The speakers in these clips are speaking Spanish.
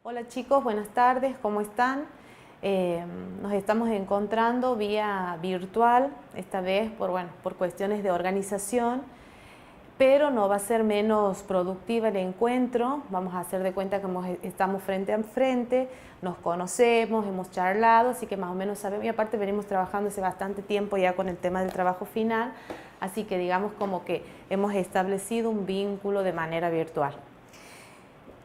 Hola chicos, buenas tardes, ¿cómo están? Nos estamos encontrando vía virtual, esta vez por cuestiones de organización, pero no va a ser menos productiva el encuentro. Vamos a hacer de cuenta que estamos frente a frente, nos conocemos, hemos charlado, así que más o menos sabemos, y aparte venimos trabajando hace bastante tiempo ya con el tema del trabajo final, así que digamos como que hemos establecido un vínculo de manera virtual.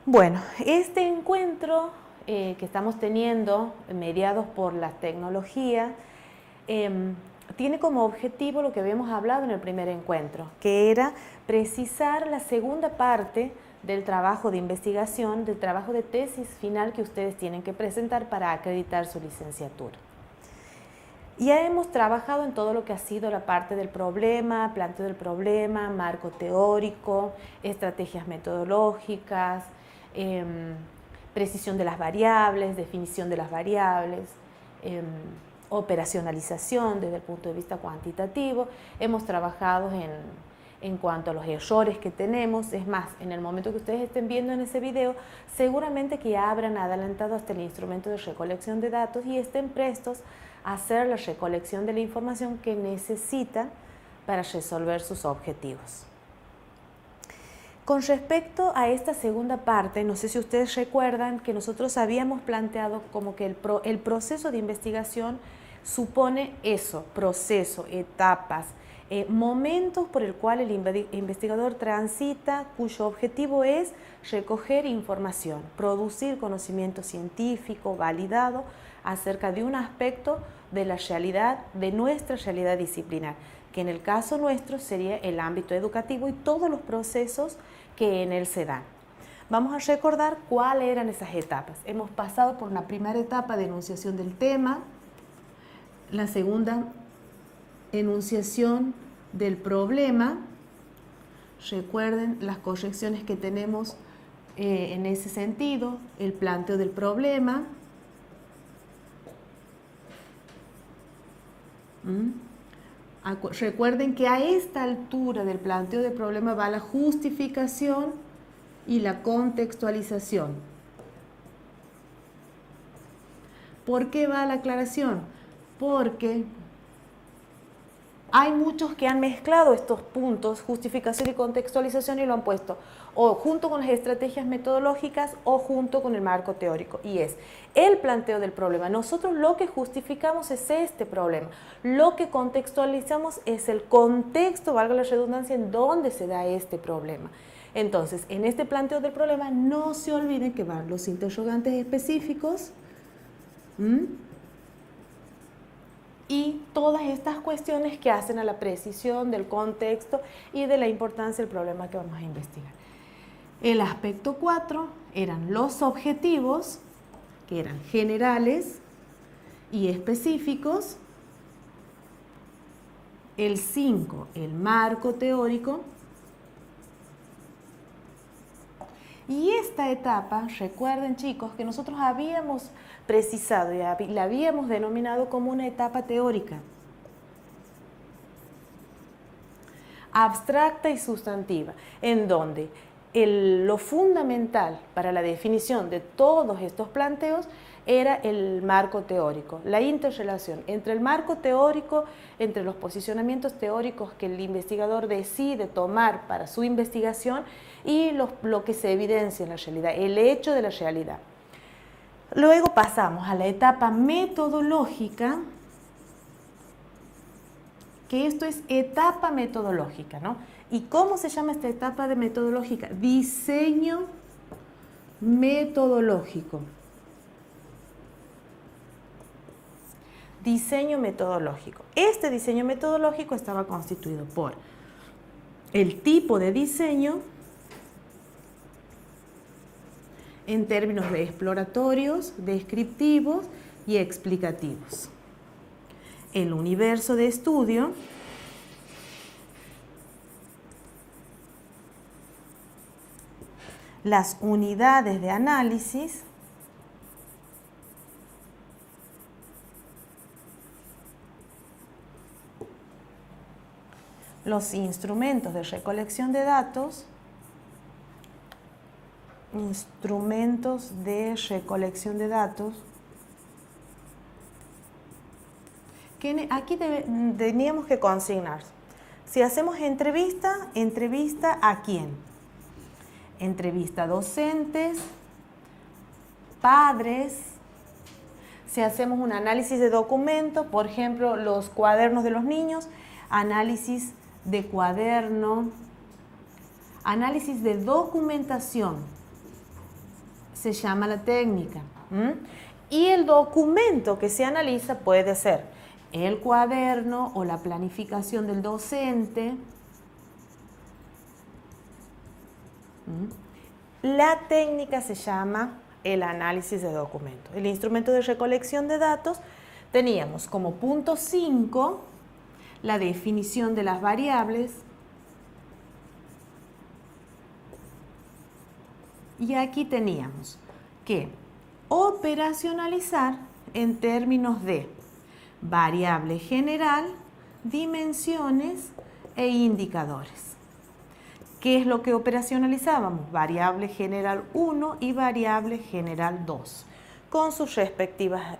Bueno, este encuentro que estamos teniendo, mediados por la tecnología, tiene como objetivo lo que habíamos hablado en el primer encuentro, que era precisar la segunda parte del trabajo de investigación, del trabajo de tesis final que ustedes tienen que presentar para acreditar su licenciatura. Ya hemos trabajado en todo lo que ha sido la parte del problema, planteo del problema, marco teórico, estrategias metodológicas, precisión de las variables, definición de las variables, operacionalización desde el punto de vista cuantitativo. Hemos trabajado en cuanto a los errores que tenemos. Es más, en el momento que ustedes estén viendo en ese video, seguramente que ya habrán adelantado hasta el instrumento de recolección de datos y estén prestos a hacer la recolección de la información que necesitan para resolver sus objetivos. Con respecto a esta segunda parte, no sé si ustedes recuerdan que nosotros habíamos planteado como que el proceso de investigación supone eso, proceso, etapas, momentos por el cual el investigador transita, cuyo objetivo es recoger información, producir conocimiento científico validado acerca de un aspecto de la realidad, de nuestra realidad disciplinar, que en el caso nuestro sería el ámbito educativo y todos los procesos que en él se dan. Vamos a recordar cuáles eran esas etapas. Hemos pasado por la primera etapa de enunciación del tema, la segunda, enunciación del problema. Recuerden las correcciones que tenemos en ese sentido, el planteo del problema. Recuerden que a esta altura del planteo del problema va la justificación y la contextualización. ¿Por qué va la aclaración? Porque hay muchos que han mezclado estos puntos, justificación y contextualización, y lo han puesto o junto con las estrategias metodológicas o junto con el marco teórico. Y es el planteo del problema. Nosotros lo que justificamos es este problema. Lo que contextualizamos es el contexto, valga la redundancia, en donde se da este problema. Entonces, en este planteo del problema, no se olviden que van los interrogantes específicos y todas estas cuestiones que hacen a la precisión del contexto y de la importancia del problema que vamos a investigar. El aspecto 4 eran los objetivos, que eran generales y específicos. El 5, el marco teórico. Y esta etapa, recuerden chicos, que nosotros habíamos precisado y la habíamos denominado como una etapa teórica, abstracta y sustantiva, en donde lo fundamental para la definición de todos estos planteos era el marco teórico, la interrelación entre el marco teórico, entre los posicionamientos teóricos que el investigador decide tomar para su investigación y lo que se evidencia en la realidad, el hecho de la realidad. Luego pasamos a la etapa metodológica, que esto es etapa metodológica, ¿no? ¿Y cómo se llama esta etapa de metodológica? Diseño metodológico. Diseño metodológico. Este diseño metodológico estaba constituido por el tipo de diseño en términos de exploratorios, descriptivos y explicativos. El universo de estudio, las unidades de análisis, los instrumentos de recolección de datos instrumentos de recolección de datos. Aquí teníamos que consignar. Si hacemos entrevista, ¿entrevista a quién? Entrevista a docentes, padres. Si hacemos un análisis de documentos, por ejemplo, los cuadernos de los niños, análisis de cuaderno, análisis de documentación, se llama la técnica. Y el documento que se analiza puede ser el cuaderno o la planificación del docente. La técnica se llama el análisis de documentos. El instrumento de recolección de datos teníamos como punto 5 la definición de las variables. Y aquí teníamos que operacionalizar en términos de variable general, dimensiones e indicadores. ¿Qué es lo que operacionalizábamos? Variable general 1 y variable general 2, con sus respectivas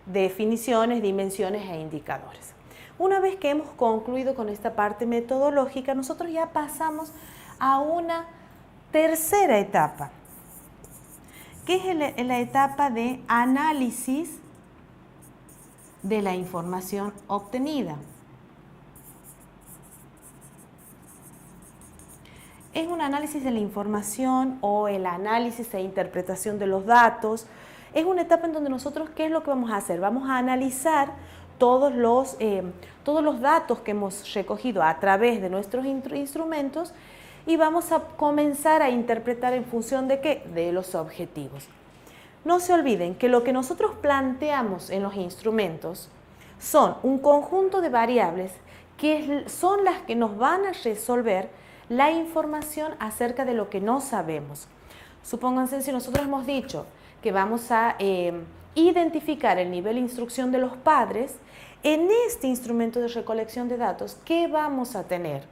definiciones, dimensiones e indicadores. Una vez que hemos concluido con esta parte metodológica, nosotros ya pasamos a una tercera etapa, que es la etapa de análisis de la información obtenida. Es un análisis de la información o el análisis e interpretación de los datos. Es una etapa en donde nosotros, ¿qué es lo que vamos a hacer? Vamos a analizar todos los datos que hemos recogido a través de nuestros instrumentos y vamos a comenzar a interpretar en función de ¿qué? De los objetivos. No se olviden que lo que nosotros planteamos en los instrumentos son un conjunto de variables que son las que nos van a resolver la información acerca de lo que no sabemos. Supónganse si nosotros hemos dicho que vamos a identificar el nivel de instrucción de los padres, en este instrumento de recolección de datos, ¿qué vamos a tener?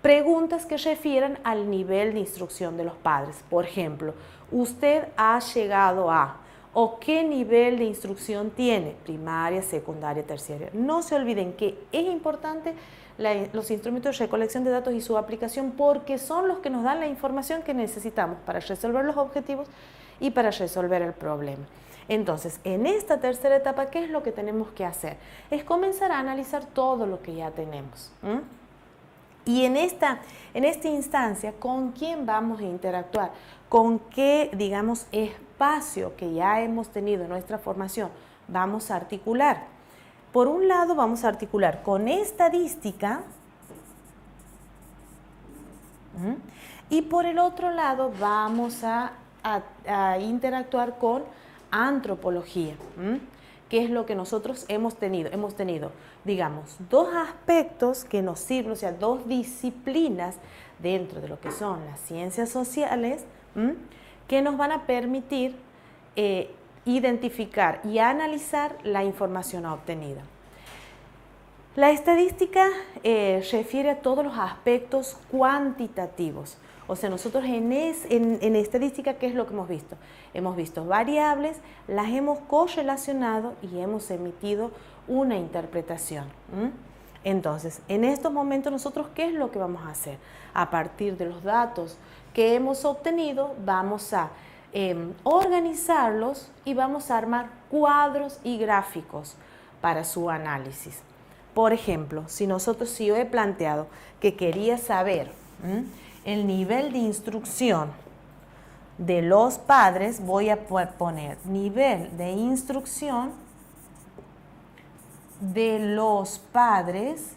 Preguntas que refieran al nivel de instrucción de los padres. Por ejemplo, ¿usted ha llegado a? ¿O qué nivel de instrucción tiene? Primaria, secundaria, terciaria. No se olviden que es importante los instrumentos de recolección de datos y su aplicación porque son los que nos dan la información que necesitamos para resolver los objetivos y para resolver el problema. Entonces, en esta tercera etapa, ¿qué es lo que tenemos que hacer? Es comenzar a analizar todo lo que ya tenemos. Y en esta instancia, ¿con quién vamos a interactuar? ¿Con qué, digamos, espacio que ya hemos tenido en nuestra formación vamos a articular? Por un lado, vamos a articular con estadística y por el otro lado vamos a interactuar con antropología. ¿Qué es lo que nosotros hemos tenido? Hemos tenido, digamos, dos aspectos que nos sirven, o sea, dos disciplinas dentro de lo que son las ciencias sociales, que nos van a permitir identificar y analizar la información obtenida. La estadística refiere a todos los aspectos cuantitativos. O sea, nosotros en estadística, ¿qué es lo que hemos visto? Hemos visto variables, las hemos correlacionado y hemos emitido una interpretación. Entonces, en estos momentos nosotros, ¿qué es lo que vamos a hacer? A partir de los datos que hemos obtenido, vamos a organizarlos y vamos a armar cuadros y gráficos para su análisis. Por ejemplo, si yo he planteado que quería saber el nivel de instrucción de los padres, voy a poner nivel de instrucción de los padres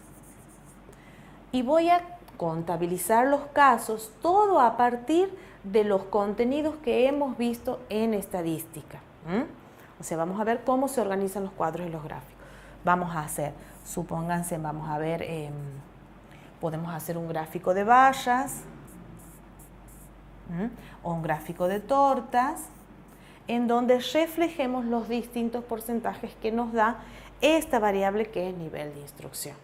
y voy a contabilizar los casos, todo a partir de los contenidos que hemos visto en estadística. O sea, vamos a ver cómo se organizan los cuadros y los gráficos. Vamos a hacer, supónganse, vamos a ver, podemos hacer un gráfico de vallas o un gráfico de tortas, en donde reflejemos los distintos porcentajes que nos da esta variable que es nivel de instrucción.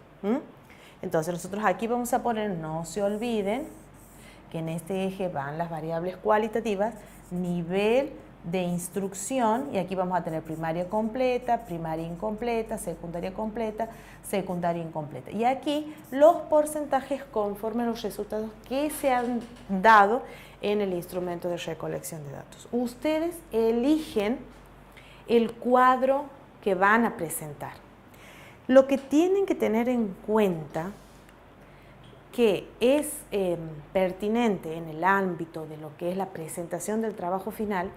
Entonces nosotros aquí vamos a poner, no se olviden, que en este eje van las variables cualitativas, nivel de instrucción, y aquí vamos a tener primaria completa, primaria incompleta, secundaria completa, secundaria incompleta. Y aquí los porcentajes conforme a los resultados que se han dado en el instrumento de recolección de datos. Ustedes eligen el cuadro que van a presentar. Lo que tienen que tener en cuenta que es pertinente en el ámbito de lo que es la presentación del trabajo final,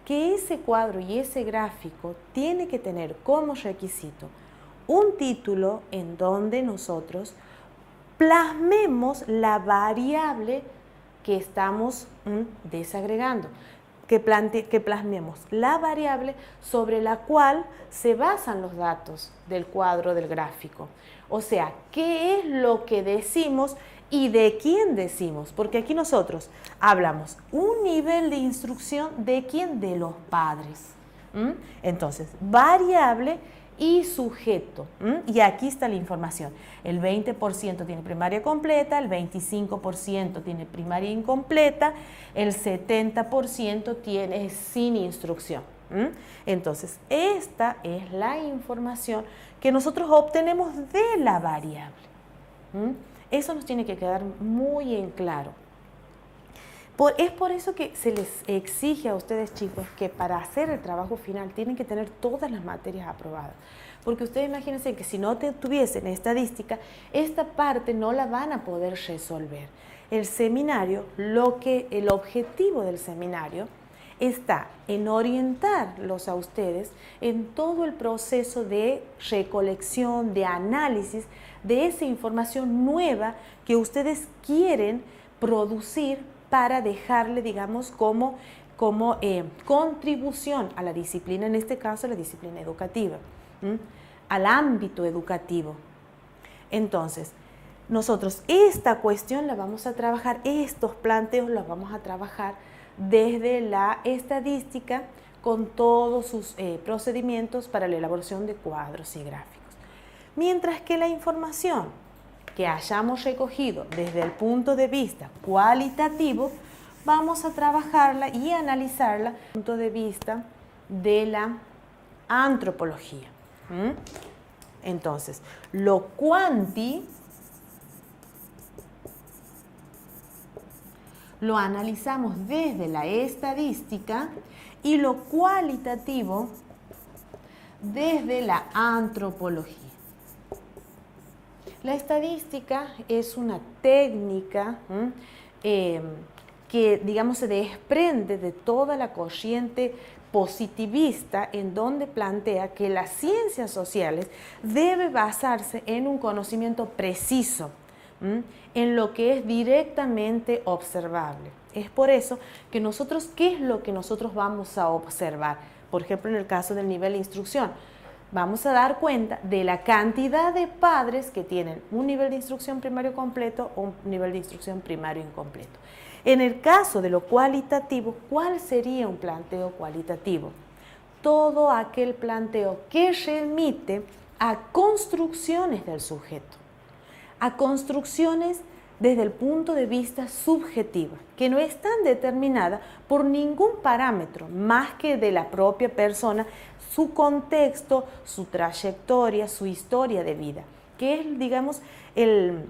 que ese cuadro y ese gráfico tiene que tener como requisito un título en donde nosotros plasmemos la variable que estamos desagregando, que plasmemos la variable sobre la cual se basan los datos del cuadro del gráfico. O sea, ¿qué es lo que decimos y de quién decimos? Porque aquí nosotros hablamos un nivel de instrucción de quién, de los padres. Entonces, variable y sujeto. Y aquí está la información. El 20% tiene primaria completa, el 25% tiene primaria incompleta, el 70% tiene sin instrucción. Entonces, esta es la información que nosotros obtenemos de la variable. Eso nos tiene que quedar muy en claro. Es por eso que se les exige a ustedes, chicos, que para hacer el trabajo final tienen que tener todas las materias aprobadas. Porque ustedes imagínense que si no tuviesen estadística, esta parte no la van a poder resolver. El seminario, el objetivo del seminario está en orientarlos a ustedes en todo el proceso de recolección, de análisis de esa información nueva que ustedes quieren producir para dejarle, digamos, como contribución a la disciplina, en este caso la disciplina educativa, al ámbito educativo. Entonces, nosotros esta cuestión la vamos a trabajar, estos planteos los vamos a trabajar desde la estadística con todos sus procedimientos para la elaboración de cuadros y gráficos. Mientras que la información que hayamos recogido desde el punto de vista cualitativo, vamos a trabajarla y analizarla desde el punto de vista de la antropología. Entonces, lo cuanti lo analizamos desde la estadística y lo cualitativo desde la antropología. La estadística es una técnica que, digamos, se desprende de toda la corriente positivista en donde plantea que las ciencias sociales debe basarse en un conocimiento preciso, en lo que es directamente observable. Es por eso que nosotros, ¿qué es lo que nosotros vamos a observar? Por ejemplo, en el caso del nivel de instrucción, vamos a dar cuenta de la cantidad de padres que tienen un nivel de instrucción primario completo o un nivel de instrucción primario incompleto. En el caso de lo cualitativo, ¿cuál sería un planteo cualitativo? Todo aquel planteo que remite a construcciones del sujeto, a construcciones desde el punto de vista subjetivo, que no están determinadas por ningún parámetro más que de la propia persona, su contexto, su trayectoria, su historia de vida, que es, digamos, el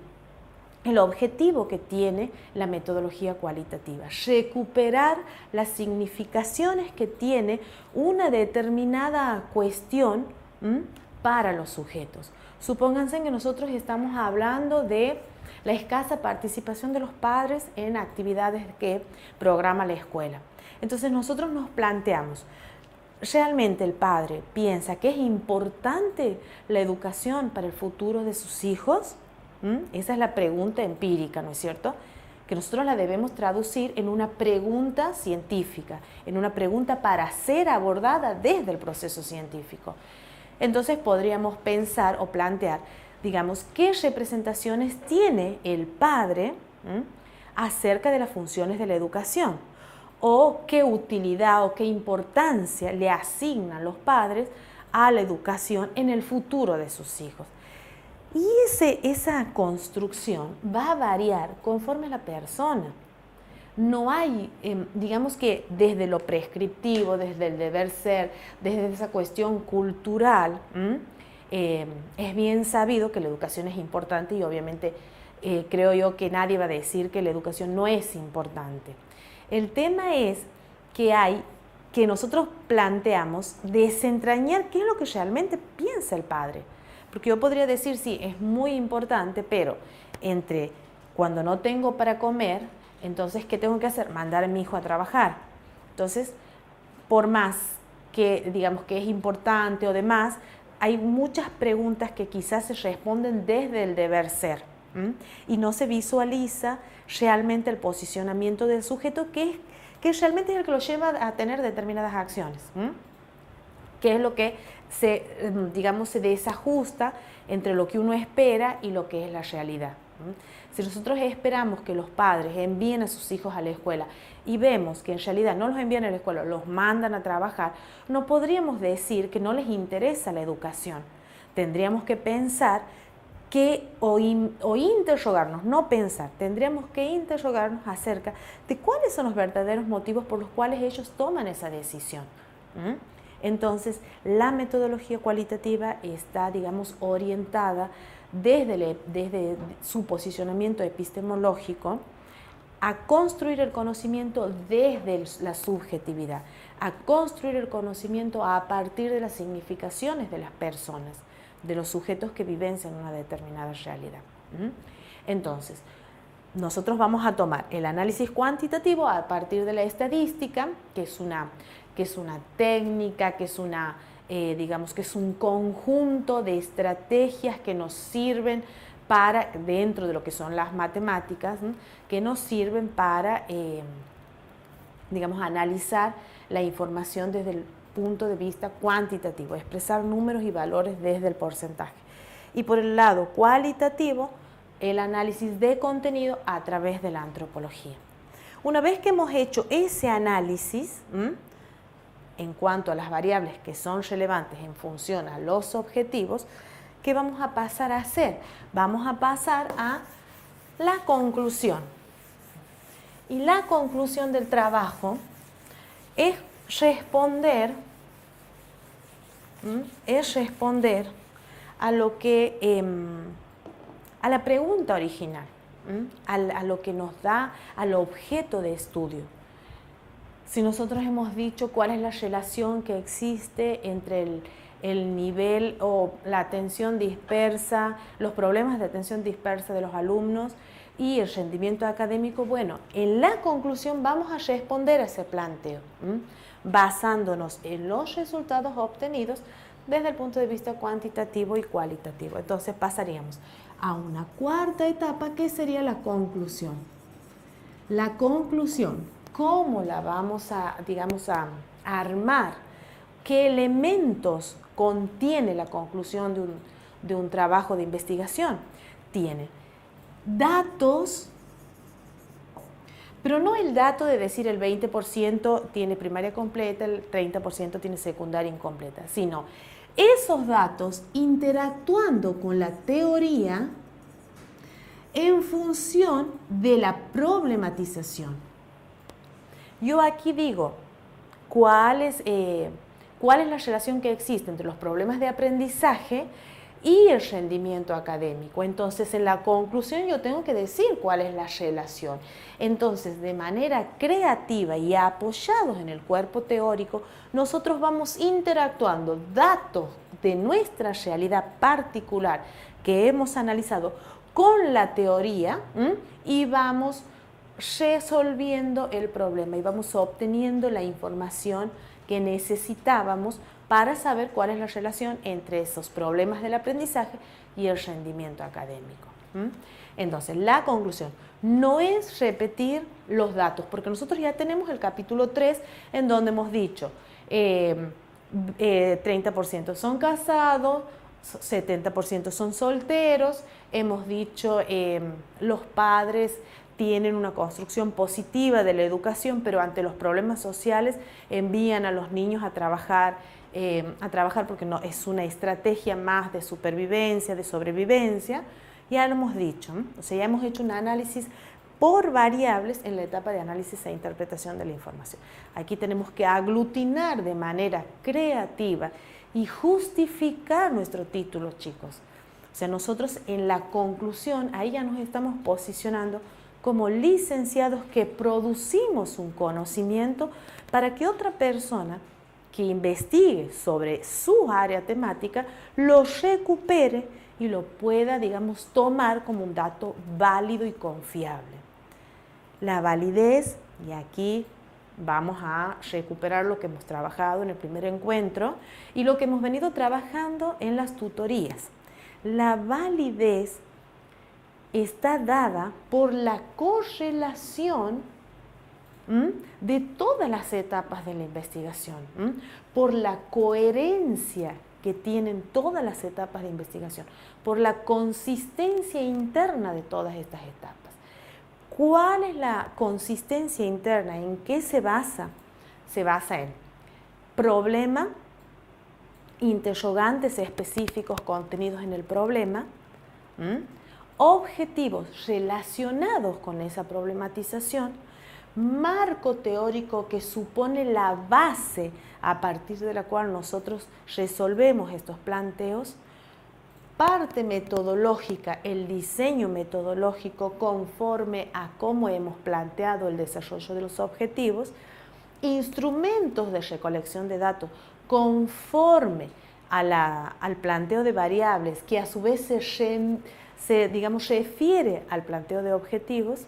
objetivo que tiene la metodología cualitativa, recuperar las significaciones que tiene una determinada cuestión para los sujetos. Supónganse que nosotros estamos hablando de la escasa participación de los padres en actividades que programa la escuela. Entonces nosotros nos planteamos, ¿realmente el padre piensa que es importante la educación para el futuro de sus hijos? Esa es la pregunta empírica, ¿no es cierto? Que nosotros la debemos traducir en una pregunta científica, en una pregunta para ser abordada desde el proceso científico. Entonces podríamos pensar o plantear, digamos, qué representaciones tiene el padre acerca de las funciones de la educación, o qué utilidad o qué importancia le asignan los padres a la educación en el futuro de sus hijos. Y esa construcción va a variar conforme a la persona. no hay, digamos que desde lo prescriptivo, desde el deber ser, desde esa cuestión cultural, es bien sabido que la educación es importante y obviamente creo yo que nadie va a decir que la educación no es importante. El tema es que nosotros planteamos desentrañar qué es lo que realmente piensa el padre. Porque yo podría decir, sí, es muy importante, pero entre cuando no tengo para comer, entonces, ¿qué tengo que hacer? Mandar a mi hijo a trabajar. Entonces, por más que digamos que es importante o demás, hay muchas preguntas que quizás se responden desde el deber ser, y no se visualiza realmente el posicionamiento del sujeto que realmente es el que lo lleva a tener determinadas acciones, que es lo que se desajusta entre lo que uno espera y lo que es la realidad. Si nosotros esperamos que los padres envíen a sus hijos a la escuela y vemos que en realidad no los envían a la escuela, los mandan a trabajar, no podríamos decir que no les interesa la educación. Tendríamos que pensar o interrogarnos, no pensar, tendríamos que interrogarnos acerca de cuáles son los verdaderos motivos por los cuales ellos toman esa decisión. Entonces, la metodología cualitativa está, digamos, orientada desde su posicionamiento epistemológico a construir el conocimiento desde la subjetividad, a construir el conocimiento a partir de las significaciones de las personas, de los sujetos que vivencian una determinada realidad. Entonces, nosotros vamos a tomar el análisis cuantitativo a partir de la estadística, que es una técnica, que es digamos que es un conjunto de estrategias que nos sirven para, dentro de lo que son las matemáticas, que nos sirven para, digamos, analizar la información desde el punto de vista cuantitativo, expresar números y valores desde el porcentaje. Y por el lado cualitativo, el análisis de contenido a través de la antropología. Una vez que hemos hecho ese análisis, en cuanto a las variables que son relevantes en función a los objetivos, ¿qué vamos a pasar a hacer? Vamos a pasar a la conclusión. Y la conclusión del trabajo es responder a lo que a la pregunta original, a lo que nos da al objeto de estudio. Si nosotros hemos dicho cuál es la relación que existe entre el nivel o la atención dispersa, los problemas de atención dispersa de los alumnos y el rendimiento académico, bueno, en la conclusión vamos a responder a ese planteo, basándonos en los resultados obtenidos desde el punto de vista cuantitativo y cualitativo. Entonces pasaríamos a una cuarta etapa, que sería la conclusión. La conclusión, ¿cómo la vamos a armar? ¿Qué elementos contiene la conclusión de un trabajo de investigación? Tiene datos, pero no el dato de decir el 20% tiene primaria completa, el 30% tiene secundaria incompleta, sino esos datos interactuando con la teoría en función de la problematización. Yo aquí digo, ¿cuál es la relación que existe entre los problemas de aprendizaje y el rendimiento académico? Entonces, en la conclusión yo tengo que decir cuál es la relación. Entonces, de manera creativa y apoyados en el cuerpo teórico, nosotros vamos interactuando datos de nuestra realidad particular que hemos analizado con la teoría, y vamos resolviendo el problema y vamos obteniendo la información que necesitábamos para saber cuál es la relación entre esos problemas del aprendizaje y el rendimiento académico. Entonces, la conclusión no es repetir los datos, porque nosotros ya tenemos el capítulo 3 en donde hemos dicho 30% son casados, 70% son solteros, hemos dicho los padres tienen una construcción positiva de la educación, pero ante los problemas sociales envían a los niños a trabajar porque no, es una estrategia más de supervivencia, de sobrevivencia. Ya lo hemos dicho, o sea, ya hemos hecho un análisis por variables en la etapa de análisis e interpretación de la información. Aquí tenemos que aglutinar de manera creativa y justificar nuestro título, chicos. O sea, nosotros en la conclusión, ahí ya nos estamos posicionando como licenciados que producimos un conocimiento para que otra persona que investigue sobre su área temática lo recupere y lo pueda, digamos, tomar como un dato válido y confiable. La validez, y aquí vamos a recuperar lo que hemos trabajado en el primer encuentro y lo que hemos venido trabajando en las tutorías. La validez está dada por la correlación de todas las etapas de la investigación, por la coherencia que tienen todas las etapas de investigación, por la consistencia interna de todas estas etapas. ¿Cuál es la consistencia interna? ¿En qué se basa? Se basa en problema, interrogantes específicos contenidos en el problema, objetivos relacionados con esa problematización, marco teórico que supone la base a partir de la cual nosotros resolvemos estos planteos, parte metodológica, el diseño metodológico conforme a cómo hemos planteado el desarrollo de los objetivos, instrumentos de recolección de datos conforme al planteo de variables que a su vez se refiere al planteo de objetivos.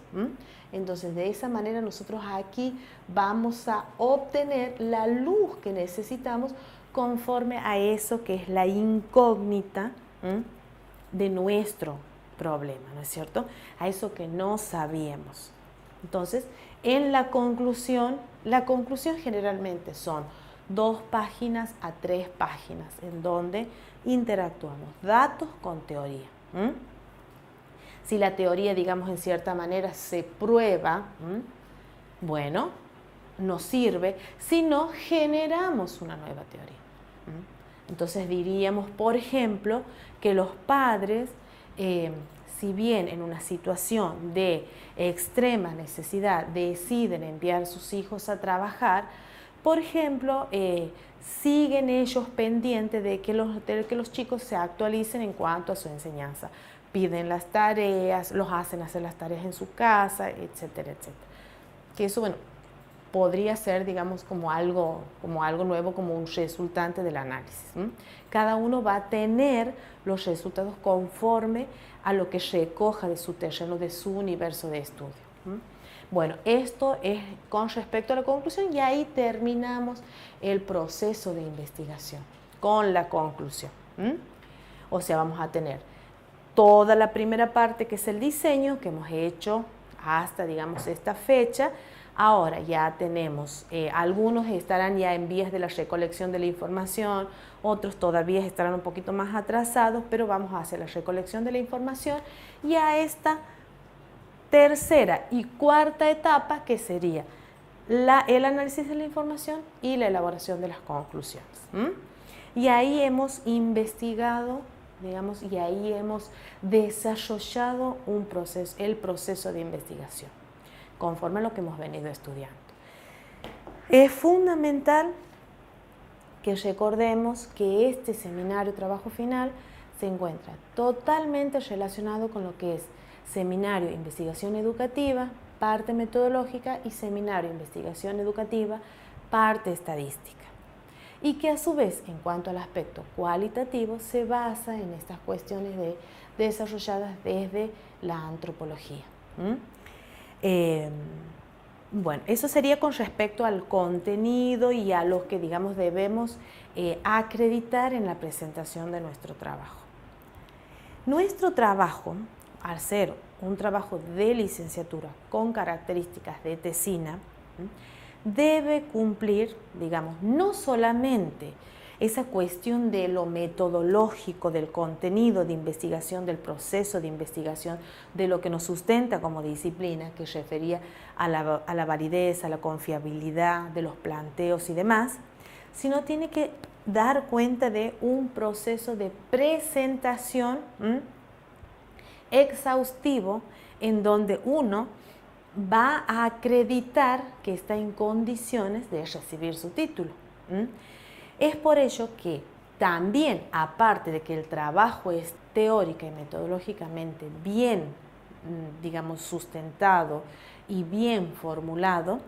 Entonces, de esa manera nosotros aquí vamos a obtener la luz que necesitamos conforme a eso que es la incógnita de nuestro problema, ¿no es cierto? A eso que no sabíamos. Entonces, en la conclusión generalmente son 2 páginas a 3 páginas en donde interactuamos datos con teoría. Si la teoría, digamos, en cierta manera se prueba, bueno, nos sirve, si no, generamos una nueva teoría. Entonces diríamos, por ejemplo, que los padres, si bien en una situación de extrema necesidad deciden enviar a sus hijos a trabajar, por ejemplo, siguen ellos pendientes de que los chicos se actualicen en cuanto a su enseñanza. Piden las tareas, los hacen hacer las tareas en su casa, etcétera, etcétera. Que eso, bueno, podría ser, digamos, como algo nuevo, como un resultante del análisis. Cada uno va a tener los resultados conforme a lo que recoja de su terreno, de su universo de estudio. Bueno, esto es con respecto a la conclusión y ahí terminamos el proceso de investigación con la conclusión. O sea, vamos a tener toda la primera parte que es el diseño que hemos hecho hasta, digamos, esta fecha. Ahora ya tenemos, algunos estarán ya en vías de la recolección de la información, otros todavía estarán un poquito más atrasados, pero vamos a hacer la recolección de la información y a esta tercera y cuarta etapa que sería el análisis de la información y la elaboración de las conclusiones. Y ahí hemos investigado, digamos, y ahí hemos desarrollado el proceso de investigación, conforme a lo que hemos venido estudiando. Es fundamental que recordemos que este seminario trabajo final se encuentra totalmente relacionado con lo que es seminario investigación educativa, parte metodológica, y seminario investigación educativa, parte estadística. Y que a su vez, en cuanto al aspecto cualitativo, se basa en estas cuestiones desarrolladas desde la antropología. Bueno, eso sería con respecto al contenido y a lo que, digamos, debemos acreditar en la presentación de nuestro trabajo. Nuestro trabajo, al ser un trabajo de licenciatura con características de tesina, debe cumplir, digamos, no solamente esa cuestión de lo metodológico, del contenido de investigación, del proceso de investigación, de lo que nos sustenta como disciplina, que refería a la validez, a la confiabilidad de los planteos y demás, sino tiene que dar cuenta de un proceso de presentación exhaustivo en donde uno va a acreditar que está en condiciones de recibir su título. Es por ello que también, aparte de que el trabajo es teórica y metodológicamente bien, digamos, sustentado y bien formulado,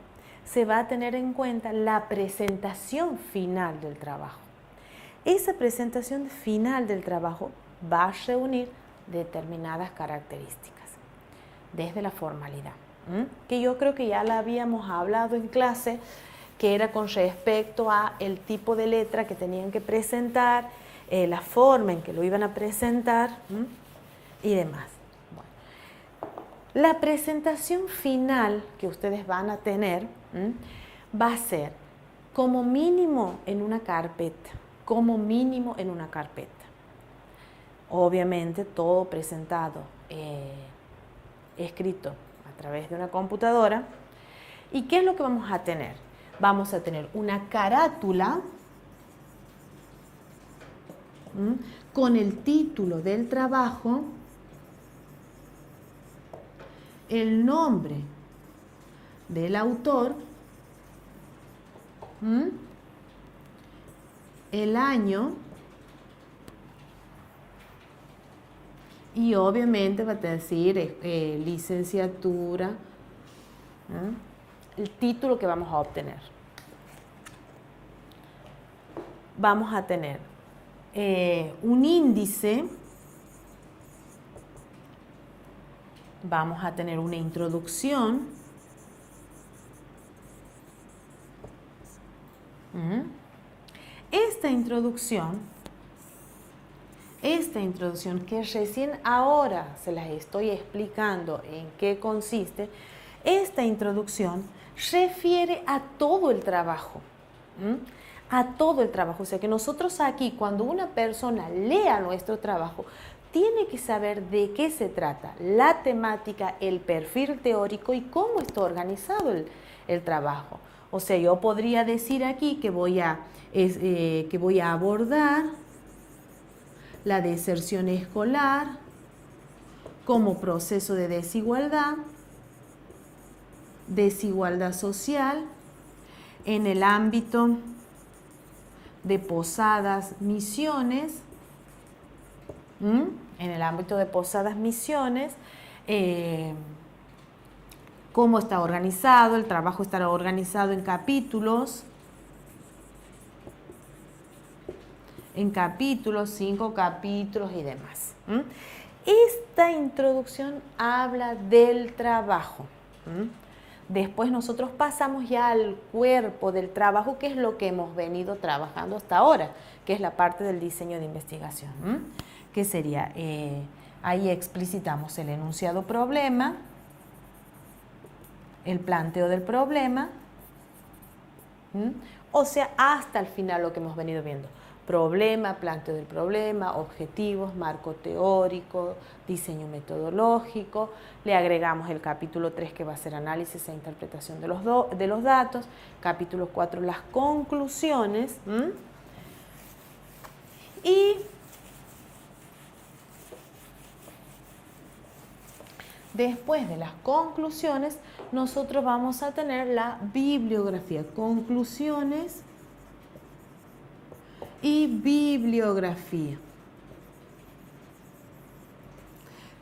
se va a tener en cuenta la presentación final del trabajo. Esa presentación final del trabajo va a reunir determinadas características, desde la formalidad, que yo creo que ya la habíamos hablado en clase, que era con respecto a el tipo de letra que tenían que presentar, la forma en que lo iban a presentar y demás. Bueno, la presentación final que ustedes van a tener va a ser como mínimo en una carpeta, como mínimo en una carpeta. Obviamente todo presentado, escrito a través de una computadora. ¿Y qué es lo que vamos a tener? Vamos a tener una carátula con el título del trabajo, el nombre del autor, el año y obviamente va a decir licenciatura, el título que vamos a obtener. Vamos a tener un índice, vamos a tener una introducción, esta introducción que recién ahora se las estoy explicando en qué consiste, esta introducción refiere a todo el trabajo, a todo el trabajo. O sea que nosotros aquí, cuando una persona lea nuestro trabajo, tiene que saber de qué se trata, la temática, el perfil teórico y cómo está organizado el trabajo. O sea, yo podría decir aquí que voy a abordar la deserción escolar como proceso de desigualdad social en el ámbito de Posadas Misiones, cómo está organizado, el trabajo estará organizado en capítulos, 5 capítulos y demás. Esta introducción habla del trabajo. Después nosotros pasamos ya al cuerpo del trabajo, que es lo que hemos venido trabajando hasta ahora, que es la parte del diseño de investigación. Que sería, ahí explicitamos el enunciado problema, el planteo del problema, o sea, hasta el final lo que hemos venido viendo. Problema, planteo del problema, objetivos, marco teórico, diseño metodológico. Le agregamos el capítulo 3 que va a ser análisis e interpretación de los datos. Capítulo 4, las conclusiones. Y después de las conclusiones, nosotros vamos a tener la bibliografía. Conclusiones y bibliografía.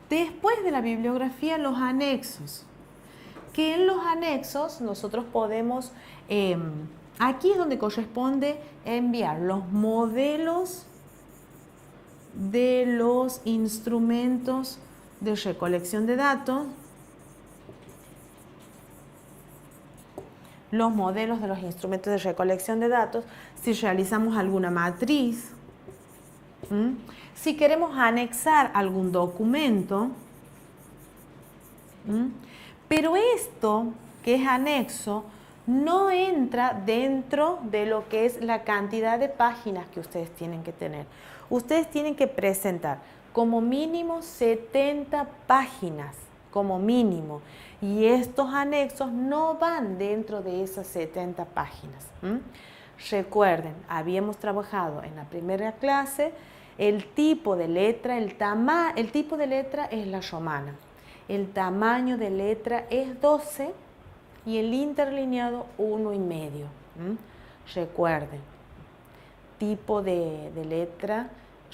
Después de la bibliografía, los anexos. Que en los anexos nosotros podemos, aquí es donde corresponde enviar los modelos de los instrumentos de recolección de datos, los modelos de los instrumentos de recolección de datos, si realizamos alguna matriz, si queremos anexar algún documento, pero esto que es anexo no entra dentro de lo que es la cantidad de páginas que ustedes tienen que tener. Ustedes tienen que presentar como mínimo 70 páginas, como mínimo. Y estos anexos no van dentro de esas 70 páginas. Recuerden, habíamos trabajado en la primera clase el tipo de letra, el tipo de letra es la romana. el tamaño de letra es 12 y el interlineado 1,5. Recuerden, tipo de letra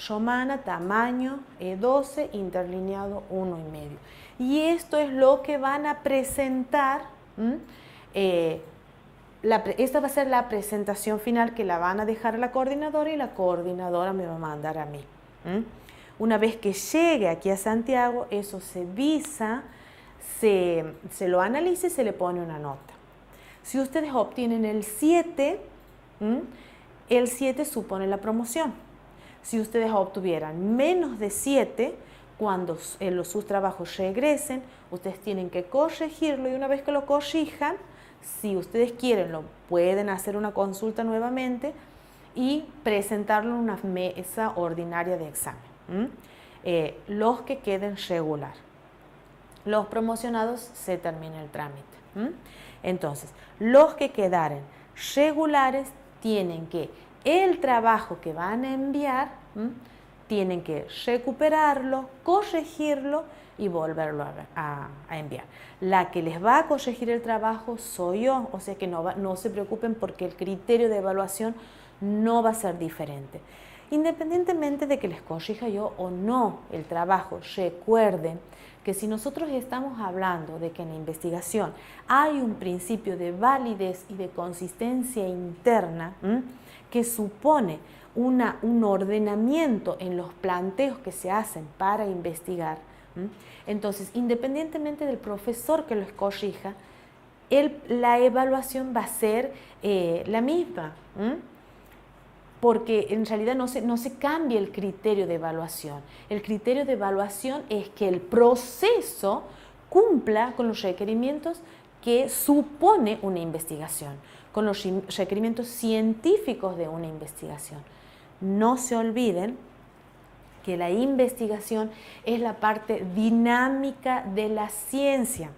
romana, tamaño 12, interlineado 1,5. Y esto es lo que van a presentar. Esta va a ser la presentación final que la van a dejar a la coordinadora y la coordinadora me va a mandar a mí. Una vez que llegue aquí a Santiago, eso se visa, se lo analiza y se le pone una nota. Si ustedes obtienen el 7, el 7 supone la promoción. Si ustedes obtuvieran menos de 7, cuando sus trabajos regresen, ustedes tienen que corregirlo y una vez que lo corrijan, si ustedes quieren, lo pueden hacer una consulta nuevamente y presentarlo en una mesa ordinaria de examen. Los que queden regular. Los promocionados se termina el trámite. Entonces, los que quedaren regulares tienen que, el trabajo que van a enviar, tienen que recuperarlo, corregirlo y volverlo a enviar. La que les va a corregir el trabajo soy yo, o sea que no se preocupen porque el criterio de evaluación no va a ser diferente. Independientemente de que les corrija yo o no el trabajo, recuerden que si nosotros estamos hablando de que en la investigación hay un principio de validez y de consistencia interna que supone un ordenamiento en los planteos que se hacen para investigar, entonces independientemente del profesor que los corrija, la evaluación va a ser la misma. Porque en realidad no se cambia el criterio de evaluación. El criterio de evaluación es que el proceso cumpla con los requerimientos que supone una investigación, con los requerimientos científicos de una investigación. No se olviden que la investigación es la parte dinámica de la ciencia.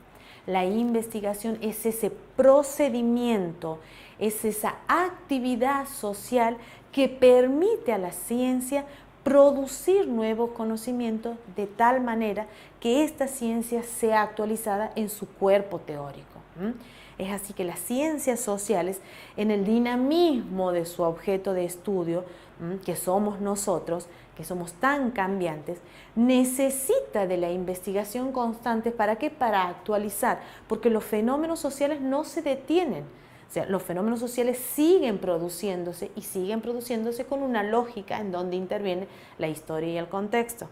La investigación es ese procedimiento, es esa actividad social que permite a la ciencia producir nuevo conocimiento de tal manera que esta ciencia sea actualizada en su cuerpo teórico. Es así que las ciencias sociales, en el dinamismo de su objeto de estudio, que somos nosotros, que somos tan cambiantes, necesita de la investigación constante. ¿Para qué? Para actualizar, porque los fenómenos sociales no se detienen. O sea, los fenómenos sociales siguen produciéndose y siguen produciéndose con una lógica en donde interviene la historia y el contexto.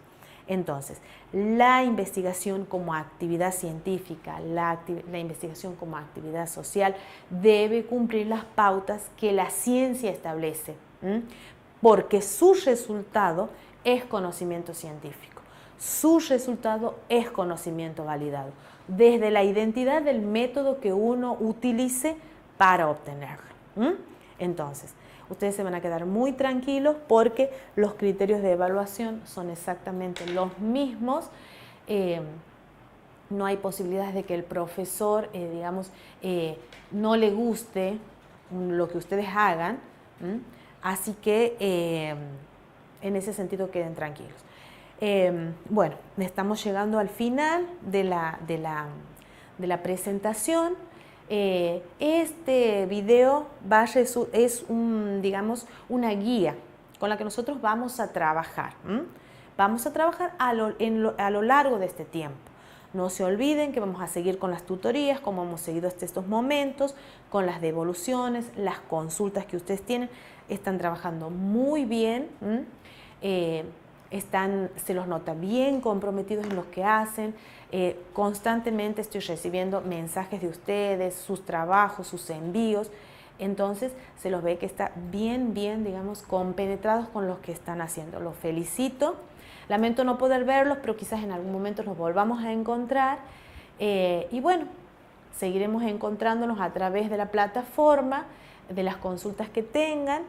Entonces, la investigación como actividad científica, la investigación como actividad social debe cumplir las pautas que la ciencia establece, porque su resultado es conocimiento científico, su resultado es conocimiento validado, desde la identidad del método que uno utilice para obtenerlo. Entonces, ustedes se van a quedar muy tranquilos porque los criterios de evaluación son exactamente los mismos. No hay posibilidades de que el profesor, no le guste lo que ustedes hagan. Así que en ese sentido queden tranquilos. Bueno, estamos llegando al final de la presentación. Este video es una guía con la que nosotros vamos a trabajar. Vamos a trabajar a lo largo de este tiempo. No se olviden que vamos a seguir con las tutorías, como hemos seguido hasta estos momentos, con las devoluciones, las consultas que ustedes tienen. Están trabajando muy bien, se los nota bien comprometidos en lo que hacen. Constantemente estoy recibiendo mensajes de ustedes, sus trabajos, sus envíos. Entonces se los ve que está bien, compenetrados con lo que están haciendo. Los felicito. Lamento no poder verlos, pero quizás en algún momento los volvamos a encontrar. Y bueno, seguiremos encontrándonos a través de la plataforma, de las consultas que tengan.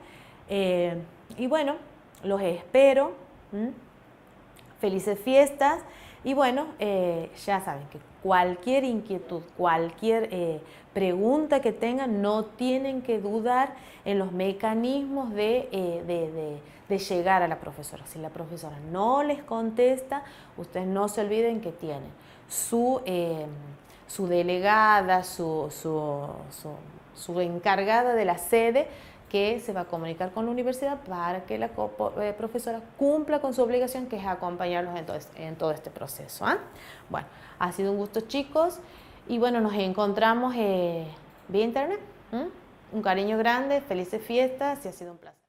Y bueno, los espero. Felices fiestas. Y bueno, ya saben que cualquier inquietud, cualquier pregunta que tengan, no tienen que dudar en los mecanismos de llegar a la profesora. Si la profesora no les contesta, ustedes no se olviden que tienen su delegada, su encargada de la sede, que se va a comunicar con la universidad para que la profesora cumpla con su obligación, que es acompañarlos en todo este proceso. Bueno, ha sido un gusto, chicos, y bueno, nos encontramos vía internet. Un cariño grande, felices fiestas y ha sido un placer.